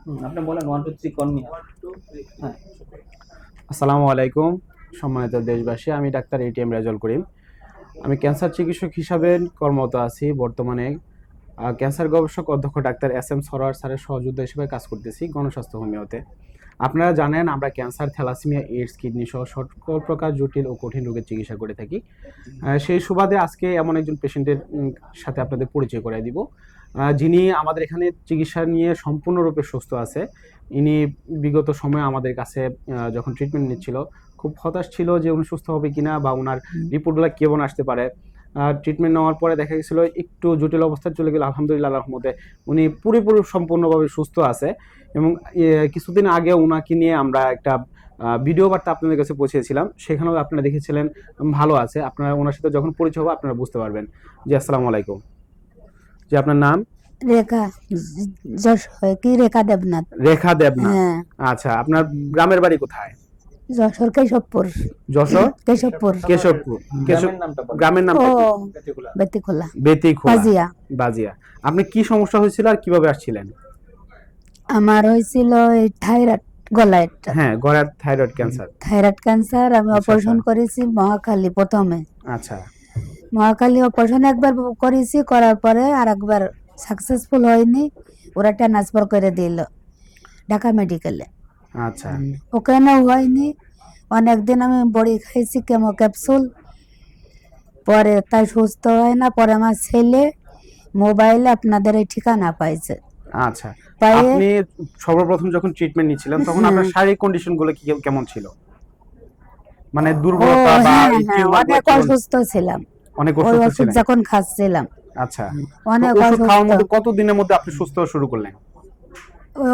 আপনি বলেন 1 2 3 কোন নিয়ে? হ্যাঁ। আসসালামু আলাইকুম সম্মানিত দেশবাসী, আমি ডাক্তার এটিএম রেজাউল করিম। আমি ক্যান্সার চিকিৎসক হিসাবে কর্মরত আছি বর্তমানে। ক্যান্সার গবেষক অধ্যক্ষ ডাক্তার এস এম সরোয়ার স্যারের সহযোদ্ধা হিসেবে কাজ করতেছি গণস্বাস্থ্য হোমিওতে। আপনারা জানেন আমরা ক্যান্সার, থ্যালাসেমিয়া, এইডস, কিডনি সহ সকল প্রকার জটিল ও কঠিন রোগের চিকিৎসা করে থাকি। সেই সুবাদে আজকে এমন একজন পেশেন্টের সাথে আপনাদের পরিচয় করাই দিব, যিনি আমাদের এখানে চিকিৎসা নিয়ে সম্পূর্ণরূপে সুস্থ আছে। ইনি বিগত সময়ে আমাদের কাছে যখন ট্রিটমেন্ট নিচ্ছিল খুব হতাশ ছিল যে উনি সুস্থ হবে কিনা বা ওনার রিপোর্টগুলো কেমন আসতে পারে। ট্রিটমেন্ট নেওয়ার পরে দেখা গেছিলো একটু জটিল অবস্থায় চলে গেল। আলহামদুলিল্লাহ রহমতে উনি পুরোপুরি সম্পূর্ণভাবে সুস্থ আছে এবং কিছুদিন আগে ওনাকে নিয়ে আমরা একটা ভিডিও বার্তা আপনাদের কাছে পৌঁছেছিলাম, সেখানেও আপনারা দেখেছিলেন ভালো আছে। আপনারা ওনার সাথে যখন পরিচয় হবে আপনারা বুঝতে পারবেন। জি আসসালামু আলাইকুম। জি আপনার নাম? রেখা, যশোর কি রেখা দেবনাথ। রেখা দেবনাথ। হ্যাঁ। আচ্ছা, আপনার গ্রামের বাড়ি কোথায়? যশোর কেশবপুর। যশোর কেশবপুর। কেশবপুর। গ্রামের নামটা বলেন। গ্রামের নাম ও বেতিকুলা। বেতিখোলা। বেতিখোলা। বাজিয়া। বাজিয়া। আপনি কি সমস্যা হয়েছিল আর কিভাবে আসছিলেন? আমার হয়েছিল এই থাইরয়েড, গলায় হ্যাঁ, গলার থাইরয়েড ক্যান্সার। Thyroid cancer. আমি আচ্ছা, অপারেশন আচ্ছা। করেছি মহাখালী প্রথমে। আচ্ছা মহাখালী অপারেশন একবার করেছি, করার পরে আর একবার সাকসেসফুল হয়নি। ওরা ট্রান্সফার করে দিল ঢাকা মেডিকেলে। আচ্ছা ওখানেও হয়নি। অনেকদিন আমি বড়ি খাইছি, কেমো ক্যাপসুল, পরে তাই সুস্থ হয় না। পরে আমার ছেলে মোবাইলে আপনাদের এই ঠিকানা পাইছে। আচ্ছা। পায়ে আপনি সর্বপ্রথম যখন ট্রিটমেন্ট নিচ্ছিলেন তখন আপনার শারীরিক কন্ডিশন গুলো কেমন ছিল? মানে ও দুর্বলতা বা হ্যাঁ এই হ্যাঁ, টিউমার অনেক অসুস্থ ছিলাম। অনেক ওই অসুস্থ ওষুধ ছিলেন? যখন খাচ্ছিলাম আচ্ছা। অনেক তো ওষুধ খাওয়ার অসুস্থ। মধ্যে কত দিনের মধ্যে আপনি সুস্থ হওয়া শুরু করলেন?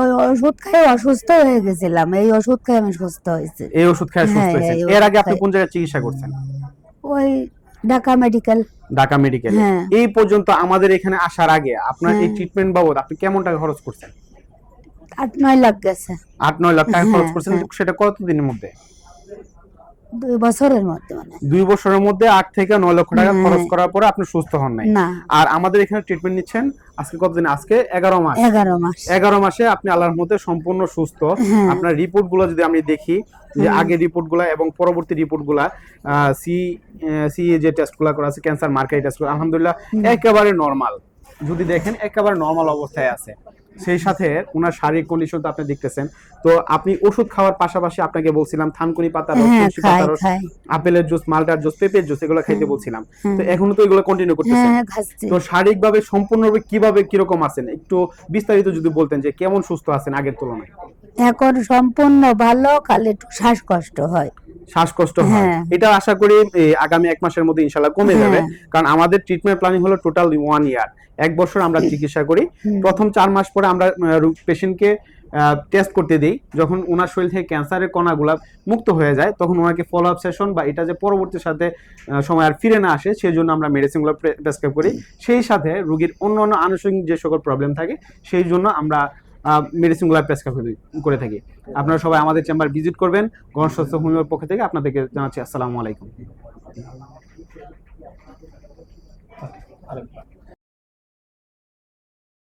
ওই ওষুধ খেয়ে অসুস্থ হয়ে গেছিলাম, এই ওষুধ খেয়ে আমি সুস্থ হয়েছি। এই ওষুধ খেয়ে সুস্থ হ্যাঁ, হয়েছেন। এই এর ওষুধ আগে আপনি খাই। কোন জায়গায় চিকিৎসা করছেন? ওই ঢাকা মেডিকেল। ঢাকা মেডিকেলে। হ্যাঁ। এই পর্যন্ত আমাদের এখানে আসার আগে আপনার এই হ্যাঁ। ট্রিটমেন্ট বাবদ আপনি কেমন টাকা খরচ করছেন? 8-9 লাখ গেছে। 8-9 লাখ টাকা খরচ হ্যাঁ, করছেন। হ্যাঁ। সেটা কত দিনের মধ্যে? 2 বছরের মধ্যে মানে। 2 বছরের মধ্যে 8 থেকে 9 লক্ষ টাকা হ্যাঁ। খরচ করার পরে আপনি সুস্থ হন নাই। না। আর আমাদের এখানে ট্রিটমেন্ট নিচ্ছেন আজকে কতদিন? আজকে 11 মাস। 11 মাস। 11 মাসে আপনি আল্লাহর মধ্যে সম্পূর্ণ সুস্থ। হ্যাঁ। আপনার রিপোর্টগুলো যদি আমি দেখি যে আগের রিপোর্টগুলো এবং পরবর্তী রিপোর্টগুলো, সি সি যে টেস্টগুলো করা আছে, ক্যান্সার মার্কারি টেস্টগুলো, আলহামদুলিল্লাহ একেবারে নরমাল। যদি দেখেন একেবারে নরমাল অবস্থায় আছে। সেই সাথে ওনার শারীরিক কন্ডিশন তো আপনি দেখতেছেন। তো আপনি ওষুধ খাওয়ার পাশাপাশি আপনাকে বলছিলাম থানকুনি পাতা রস, হ্যাঁ, তুলসী পাতা খাই রস, খাই। আপেলের জুস, মালটার জুস, পেঁপের জুস এগুলো খাইতে বলছিলাম। হ্যাঁ। তো এখনো তো এগুলো কন্টিনিউ করতেছেন। হ্যাঁ, খাচ্ছি। তো শারীরিকভাবে সম্পূর্ণরূপে কিভাবে কিরকম আছেন একটু বিস্তারিত যদি বলতেন যে কেমন সুস্থ আছেন আগের তুলনায়? এখন সম্পূর্ণ ভালো, খালি একটু শ্বাসকষ্ট হয়। শ্বাসকষ্ট হয়, হ্যাঁ। এটা আশা করি আগামী 1 মাসের মধ্যে ইনশাআল্লাহ কমে যাবে। হ্যাঁ। কারণ আমাদের ট্রিটমেন্ট প্ল্যানিং হলো টোটাল 1 ইয়ার, 1 বছর আমরা চিকিৎসা করি। প্রথম 4 মাস পরে আমরা পেশেন্টকে টেস্ট করতে দেই। যখন ওনার শরীর থেকে ক্যান্সারের কণাগুলা মুক্ত হয়ে যায় তখন ওনাকে ফলো আপ সেশন বা এটা যে পরবর্তীর সাথে সময় আর ফিরে না আসে সেই জন্য আমরা মেডিসিনগুলো প্রেসক্রাইব করি। সেই সাথে রোগীর অন্যান্য আনুষঙ্গিক যে সকল প্রবলেম থাকে সেই জন্য আমরা মেডিসিনগুলো প্রেসক্রাইব করে থাকি। আপনারা সবাই আমাদের চেম্বার ভিজিট করবেন। গণস্বাস্থ্য হোমিওর পক্ষ থেকে আপনাদেরকে জানাচ্ছি আসসালামু আলাইকুম।